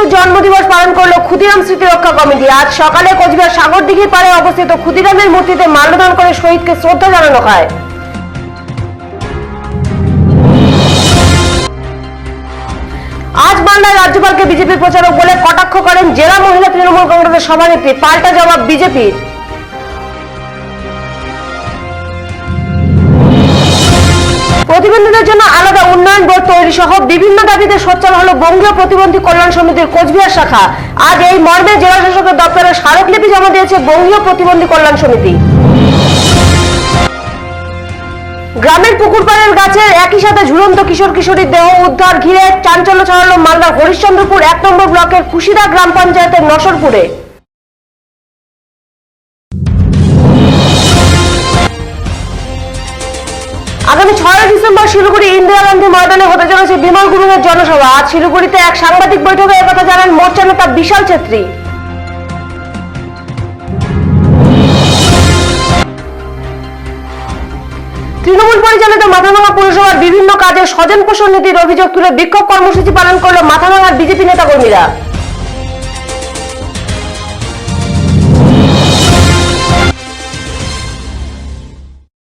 বঙ্গবন্ধুর জন্মদিবস পালন করলো ক্ষুদিরাম স্মৃতি রক্ষা কমিটি। আজ সকালে কোচবিহার সাগরদিঘির পাড়ে অবস্থিত ক্ষুদিরামের মূর্তিতে মাল্যদান করে শহীদকে শ্রদ্ধা জানানো হয়। আজ বাংলায় রাজ্যপালকে বিজেপির প্রচারক বলে কটাক্ষ করেন জেলা মহিলা তৃণমূল কংগ্রেসের সভানেত্রী। পাল্টা জবাব বিজেপির। প্রতিবন্ধীদের জন্য আলাদা উন্নয়ন বোর্ড তৈরি সহ বিভিন্ন দাবিতে সোচ্চার হলো বঙ্গীয় প্রতিবন্ধী কল্যাণ সমিতির কোচবিহার শাখা। আজ এই মর্মে জেলা শাসকের দপ্তরে স্মারকলিপি জমা দিয়েছে বঙ্গীয় প্রতিবন্ধী কল্যাণ সমিতি। গ্রামের পুকুরপাড়ের গাছের একই সাথে ঝুলন্ত কিশোর কিশোরীর দেহ উদ্ধার ঘিরে চাঞ্চল্য ছড়ালো মালদার হরিশ্চন্দ্রপুর ১ নম্বর ব্লকের কুশিদা গ্রাম পঞ্চায়েতের নসরপুরে। আগামী ৬ ডিসেম্বর শিলিগুড়ি ইন্দিরা গান্ধী ময়দানে হতে চলেছে বিমল গুরুংয়ের জনসভা। আজ শিলিগুড়িতে এক সাংবাদিক বৈঠকে একথা জানান মোর্চা নেতা বিশাল ছেত্রী। তৃণমূল পরিচালিত মাথাভাঙা পুরসভার বিভিন্ন কাজে স্বজন পোষণ নীতির অভিযোগ তুলে বিক্ষোভ কর্মসূচি পালন করল মাথাভাঙার বিজেপি নেতা কর্মীরা।